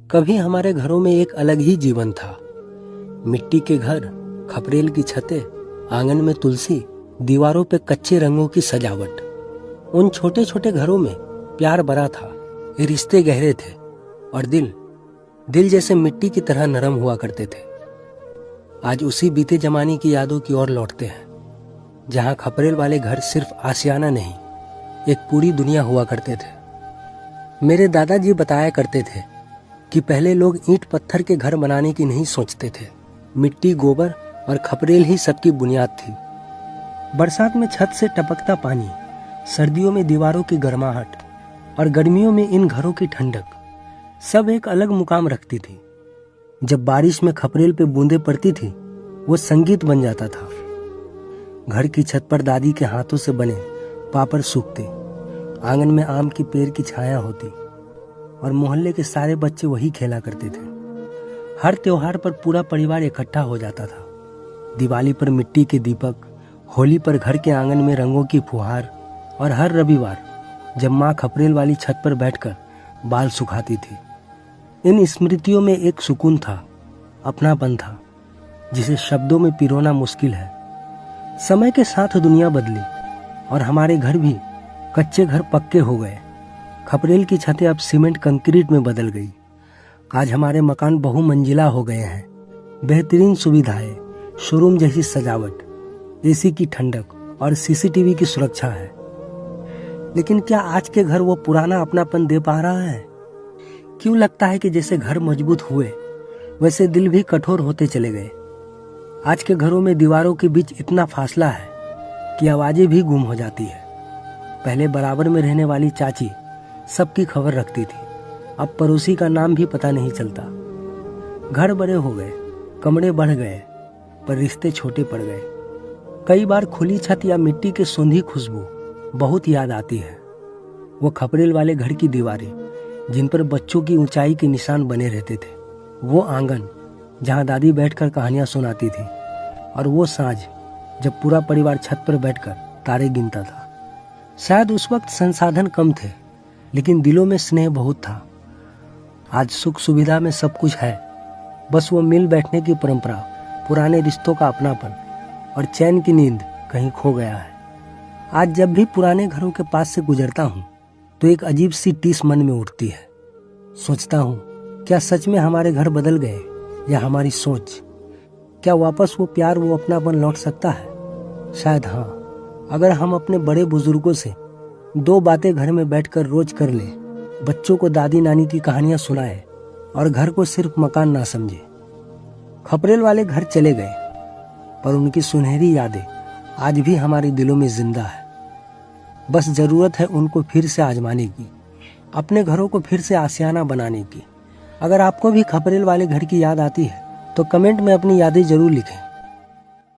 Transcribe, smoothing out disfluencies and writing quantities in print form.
कभी हमारे घरों में एक अलग ही जीवन था। मिट्टी के घर, खपरेल की छतें, आंगन में तुलसी, दीवारों पे कच्चे रंगों की सजावट। उन छोटे छोटे घरों में प्यार भरा था, रिश्ते गहरे थे और दिल जैसे मिट्टी की तरह नरम हुआ करते थे। आज उसी बीते जमाने की यादों की ओर लौटते हैं, जहां खपरेल वाले घर सिर्फ आशियाना नहीं, एक पूरी दुनिया हुआ करते थे। मेरे दादाजी बताया करते थे कि पहले लोग ईंट पत्थर के घर बनाने की नहीं सोचते थे। मिट्टी, गोबर और खपरेल ही सबकी बुनियाद थी। बरसात में छत से टपकता पानी, सर्दियों में दीवारों की गर्माहट और गर्मियों में इन घरों की ठंडक, सब एक अलग मुकाम रखती थी। जब बारिश में खपरेल पे बूंदें पड़ती थी, वो संगीत बन जाता था। घर की छत पर दादी के हाथों से बने पापड़ सूखते, आंगन में आम की पेड़ की छाया होती और मोहल्ले के सारे बच्चे वही खेला करते थे। हर त्योहार पर पूरा परिवार इकट्ठा हो जाता था। दिवाली पर मिट्टी के दीपक, होली पर घर के आंगन में रंगों की फुहार और हर रविवार जब माँ खपरेल वाली छत पर बैठकर बाल सुखाती थी। इन स्मृतियों में एक सुकून था, अपनापन था, जिसे शब्दों में पिरोना मुश्किल है। समय के साथ दुनिया बदली और हमारे घर भी कच्चे घर पक्के हो गए। खपरेल की छतें अब सीमेंट कंक्रीट में बदल गई। आज हमारे मकान बहुमंजिला हो गए हैं। बेहतरीन सुविधाएं, शोरूम जैसी सजावट, एसी की ठंडक और सीसीटीवी की सुरक्षा है। लेकिन क्या आज के घर वो पुराना अपनापन दे पा रहा है? क्यों लगता है कि जैसे घर मजबूत हुए वैसे दिल भी कठोर होते चले गए। आज के घरों में दीवारों के बीच इतना फासला है कि आवाजें भी गुम हो जाती है। पहले बराबर में रहने वाली चाची सबकी खबर रखती थी, अब पड़ोसी का नाम भी पता नहीं चलता। घर बड़े हो गए, कमरे बढ़ गए, पर रिश्ते छोटे पड़ गए। कई बार खुली छत या मिट्टी की सूंधी खुशबू बहुत याद आती है। वो खपरेल वाले घर की दीवारें जिन पर बच्चों की ऊंचाई के निशान बने रहते थे, वो आंगन जहां दादी बैठकर कहानियां सुनाती थी, और वो सांझ जब पूरा परिवार छत पर बैठकर तारे गिनता था। शायद उस वक्त संसाधन कम थे, लेकिन दिलों में स्नेह बहुत था। आज सुख सुविधा में सब कुछ है, बस वो मिल बैठने की परंपरा, पुराने रिश्तों का अपनापन और चैन की नींद कहीं खो गया है। आज जब भी पुराने घरों के पास से गुजरता हूँ तो एक अजीब सी टीस मन में उठती है। सोचता हूँ, क्या सच में हमारे घर बदल गए या हमारी सोच? क्या वापस वो प्यार, वो अपनापन लौट सकता है? शायद हाँ, अगर हम अपने बड़े बुजुर्गों से 2 बातें घर में बैठकर रोज कर ले, बच्चों को दादी नानी की कहानियां सुनाए और घर को सिर्फ मकान ना समझे। खपरेल वाले घर चले गए, पर उनकी सुनहरी यादें आज भी हमारे दिलों में जिंदा है। बस जरूरत है उनको फिर से आजमाने की, अपने घरों को फिर से आशियाना बनाने की। अगर आपको भी खपरेल वाले घर की याद आती है तो कमेंट में अपनी यादें जरूर लिखें।